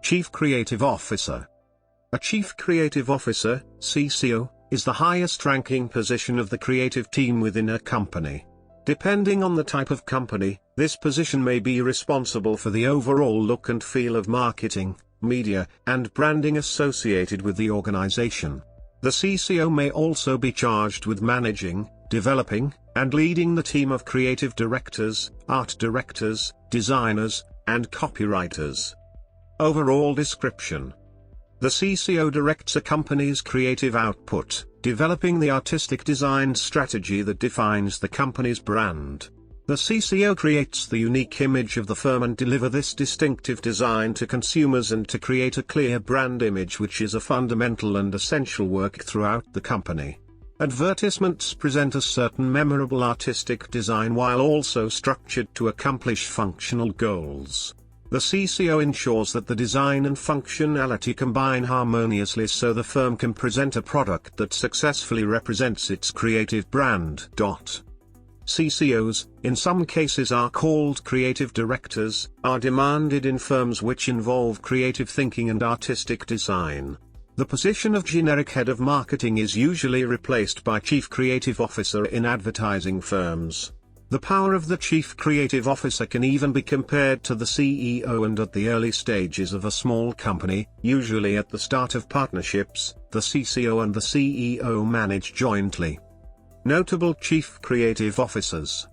Chief Creative Officer. A Chief Creative Officer, CCO, is the highest-ranking position of the creative team within a company. Depending on the type of company, this position may be responsible for the overall look and feel of marketing, media, and branding associated with the organization. The CCO may also be charged with managing, developing, and leading the team of creative directors, art directors, designers, and copywriters. Overall description. The CCO directs a company's creative output, developing the artistic design strategy that defines the company's brand. The CCO creates the unique image of the firm and delivers this distinctive design to consumers and to create a clear brand image, which is a fundamental and essential work throughout the company. Advertisements present a certain memorable artistic design while also structured to accomplish functional goals. The CCO ensures that the design and functionality combine harmoniously so the firm can present a product that successfully represents its creative brand. CCOs, in some cases are called creative directors, are demanded in firms which involve creative thinking and artistic design. The position of generic head of marketing is usually replaced by chief creative officer in advertising firms. The power of the Chief Creative Officer can even be compared to the CEO, and at the early stages of a small company, usually at the start of partnerships, the CCO and the CEO manage jointly. Notable Chief Creative Officers.